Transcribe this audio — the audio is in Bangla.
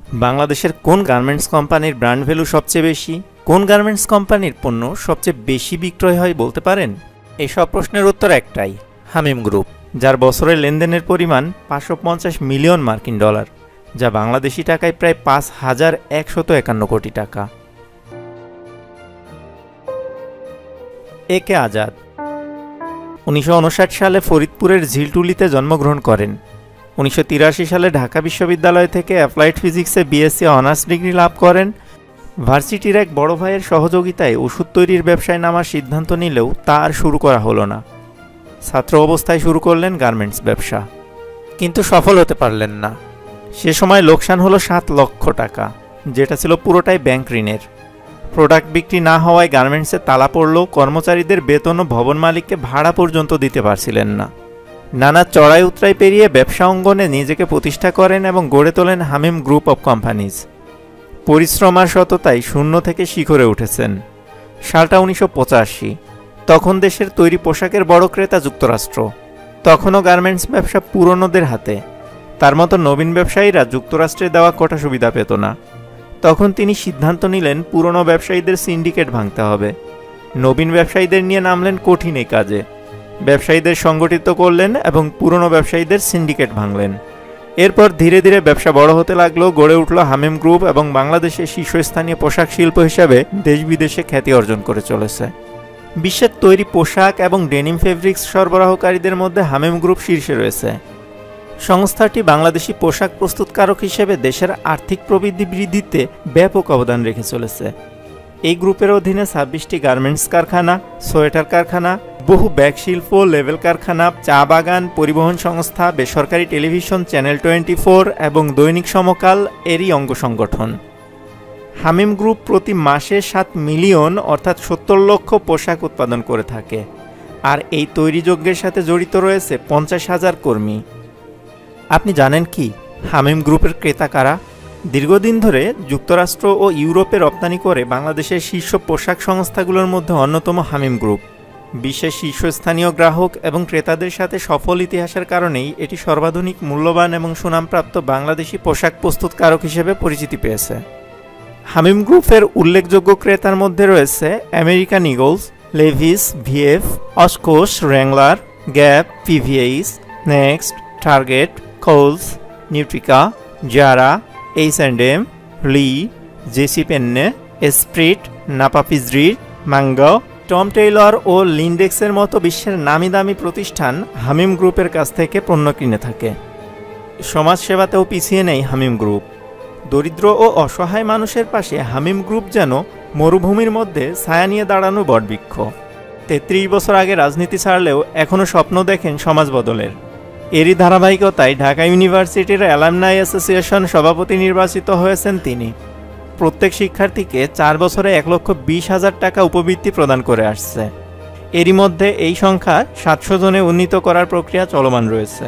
বাংলাদেশের কোন গার্মেন্টস কোম্পানির ব্র্যান্ড ভ্যালু সবচেয়ে বেশি? কোন গার্মেন্টস কোম্পানির পণ্য সবচেয়ে বেশি বিক্রয় হয় বলতে পারেন? এসব প্রশ্নের উত্তর একটাই, হামিম গ্রুপ, যার বছরের লেনদেনের পরিমাণ 550 মিলিয়ন মার্কিন ডলার, যা বাংলাদেশি টাকায় প্রায় 5,151 কোটি টাকা। এ কে আজাদ 1959 সালে ফরিদপুরের ঝিলটুলিতে জন্মগ্রহণ করেন। 1983 সালে ঢাকা বিশ্ববিদ্যালয় থেকে অ্যাপ্লাইড ফিজিক্সে বিএসসি অনার্স ডিগ্রি লাভ করেন। ভার্সিটির এক বড় ভাইয়ের সহযোগিতায় ওষুধ তৈরির ব্যবসায় নামার সিদ্ধান্ত নিলেও তা আর শুরু করা হলো না। ছাত্র অবস্থায় শুরু করলেন গার্মেন্টস ব্যবসা, কিন্তু সফল হতে পারলেন না। সে সময় লোকসান হলো 7 লক্ষ টাকা, যেটা ছিল পুরোটাই ব্যাংক ঋণের। প্রোডাক্ট বিক্রি না হওয়ায় গার্মেন্টসে তালা পড়লেও কর্মচারীদের বেতন ও ভবন মালিককে ভাড়া পর্যন্ত দিতে পারছিলেন না। নানা চড়াই উতরাই পেরিয়ে ব্যবসা অঙ্গনে নিজেকে প্রতিষ্ঠা করেন এবং গড়ে তোলেন হামিম গ্রুপ অব কোম্পানিজ। পরিশ্রম আর সততায় শূন্য থেকে শিখরে উঠেছেন। সালটা 1985। তখন দেশের তৈরি পোশাকের বড় ক্রেতা যুক্তরাষ্ট্র। তখনও গার্মেন্টস ব্যবসা পুরনোদের হাতে। তার মতো নবীন ব্যবসায়ীরা যুক্তরাষ্ট্রে দেওয়া কোটা সুবিধা পেত না। তখন তিনি সিদ্ধান্ত নিলেন পুরনো ব্যবসায়ীদের সিন্ডিকেট ভাঙতে হবে। নবীন ব্যবসায়ীদের নিয়ে নামলেন কঠিন এই কাজে। ব্যবসায়ীদের সংগঠিত করলেন এবং পুরনো ব্যবসায়ীদের সিন্ডিকেট ভাঙলেন। এরপর ধীরে ধীরে ব্যবসা বড় হতে লাগলো, গড়ে উঠল হামিম গ্রুপ এবং বাংলাদেশের শীর্ষস্থানীয় পোশাক শিল্প হিসাবে দেশ বিদেশে খ্যাতি অর্জন করে চলেছে। বিশ্বের তৈরি পোশাক এবং ডেনিম ফেব্রিক্স সরবরাহকারীদের মধ্যে হামিম গ্রুপ শীর্ষে রয়েছে। সংস্থাটি বাংলাদেশি পোশাক প্রস্তুতকারক হিসেবে দেশের আর্থিক প্রবৃদ্ধি বৃদ্ধিতে ব্যাপক অবদান রেখে চলেছে। এই গ্রুপের অধীনে 26টি গার্মেন্টস কারখানা, সোয়েটার কারখানা, বহু ব্যাগ শিল্প, লেবেল কারখানা, চা বাগান, পরিবহন সংস্থা, বেসরকারি টেলিভিশন চ্যানেল 24 এবং দৈনিক সমকাল এরই অঙ্গ সংগঠন। হামিম গ্রুপ প্রতি মাসে 7 মিলিয়ন অর্থাৎ 70 লক্ষ পোশাক উৎপাদন করে থাকে, আর এই তৈরি যজ্ঞের সাথে জড়িত রয়েছে 50,000 কর্মী। আপনি জানেন কি হামিম গ্রুপের ক্রেতা কারা? দীর্ঘদিন ধরে যুক্তরাষ্ট্র ও ইউরোপে রপ্তানি করে বাংলাদেশের শীর্ষ পোশাক সংস্থাগুলোর মধ্যে অন্যতম হামিম গ্রুপ। বিশ্বের শীর্ষস্থানীয় গ্রাহক এবং ক্রেতাদের সাথে সফল ইতিহাসের কারণেই এটি সর্বাধুনিক, মূল্যবান এবং সুনামপ্রাপ্ত বাংলাদেশি পোশাক প্রস্তুতকারক হিসেবে পরিচিতি পেয়েছে। হামিম গ্রুপের উল্লেখযোগ্য ক্রেতার মধ্যে রয়েছে American Eagles, Levi's, VF, OshKosh, Wrangler, Gap, PVH, Next, Target, Kohl's, নিউট্রিকা, Zara, H&M, Lee, JC Penney, Esprit, Napapijri, Mango, Tom Tailor ও লিন্ডেক্সের মতো বিশ্বের নামি দামি প্রতিষ্ঠান হামিম গ্রুপের কাছ থেকে পণ্য কিনে থাকে। সমাজসেবাতেও পিছিয়ে নেই হামিম গ্রুপ। দরিদ্র ও অসহায় মানুষের পাশে হামিম গ্রুপ যেন মরুভূমির মধ্যে ছায়া নিয়ে দাঁড়ানো বটবৃক্ষ। 33 বছর আগে রাজনীতি ছাড়লেও এখনও স্বপ্ন দেখেন সমাজ বদলের। এরই ধারাবাহিকতায় ঢাকা ইউনিভার্সিটির অ্যালামনাই অ্যাসোসিয়েশন সভাপতি নির্বাচিত হয়েছেন তিনি। প্রত্যেক শিক্ষার্থীকে 4 বছরে 1,20,000 টাকা উপবৃত্তি প্রদান করে আসছে। এরই মধ্যে এই সংখ্যা 700 জনে উন্নীত করার প্রক্রিয়া চলমান রয়েছে।